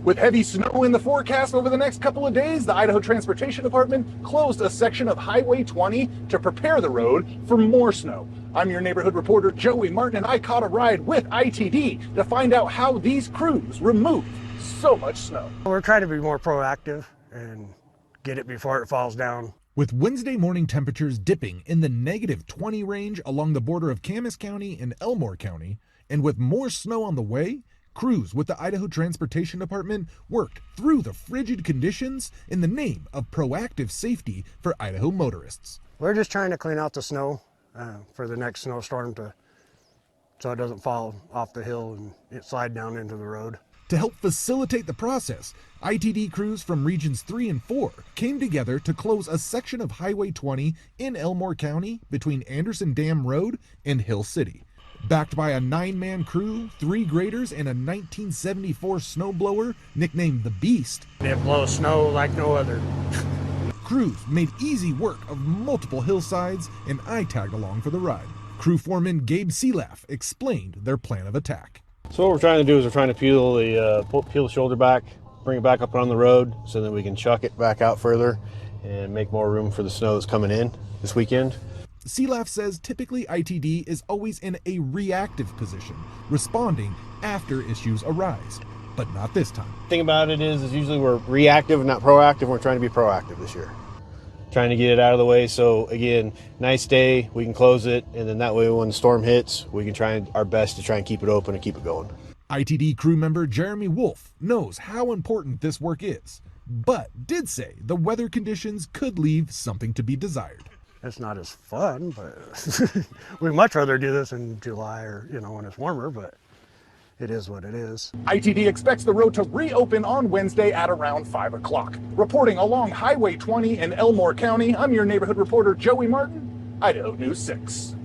With heavy snow in the forecast over the next couple of days, the Idaho Transportation Department closed a section of Highway 20 to prepare the road for more snow. I'm your neighborhood reporter, Joey Martin, and I caught a ride with ITD to find out how these crews remove so much snow. We're trying to be more proactive and get it before it falls down. With Wednesday morning temperatures dipping in the -20 range along the border of Camas County and Elmore County, and with more snow on the way, crews with the Idaho Transportation Department worked through the frigid conditions in the name of proactive safety for Idaho motorists. We're just trying to clean out the snow for the next snowstorm so it doesn't fall off the hill and it slide down into the road. To help facilitate the process, ITD crews from Regions 3 and 4 came together to close a section of Highway 20 in Elmore County between Anderson Dam Road and Hill City. Backed by a 9-man crew, 3 graders, and a 1974 snowblower nicknamed the Beast, It blows snow like no other. crews made easy work of multiple hillsides, and I tagged along for the ride. Crew foreman Gabe Seelaff explained their plan of attack. So what we're trying to do is we're trying to peel the shoulder back, bring it back up on the road so that we can chuck it back out further and make more room for the snow that's coming in this weekend. Seelaff says typically ITD is always in a reactive position, responding after issues arise, but not this time. The thing about it is usually we're reactive, not proactive. We're trying to be proactive this year. Trying to get it out of the way so, again, nice day, we can close it, and then that way when the storm hits, we can try our best to try and keep it open and keep it going. ITD crew member Jeremy Wolf knows how important this work is, but did say the weather conditions could leave something to be desired. It's not as fun, but we'd much rather do this in July or, when it's warmer, but it is what it is. ITD expects the road to reopen on Wednesday at around 5 o'clock. Reporting along Highway 20 in Elmore County, I'm your neighborhood reporter, Joey Martin, Idaho News 6.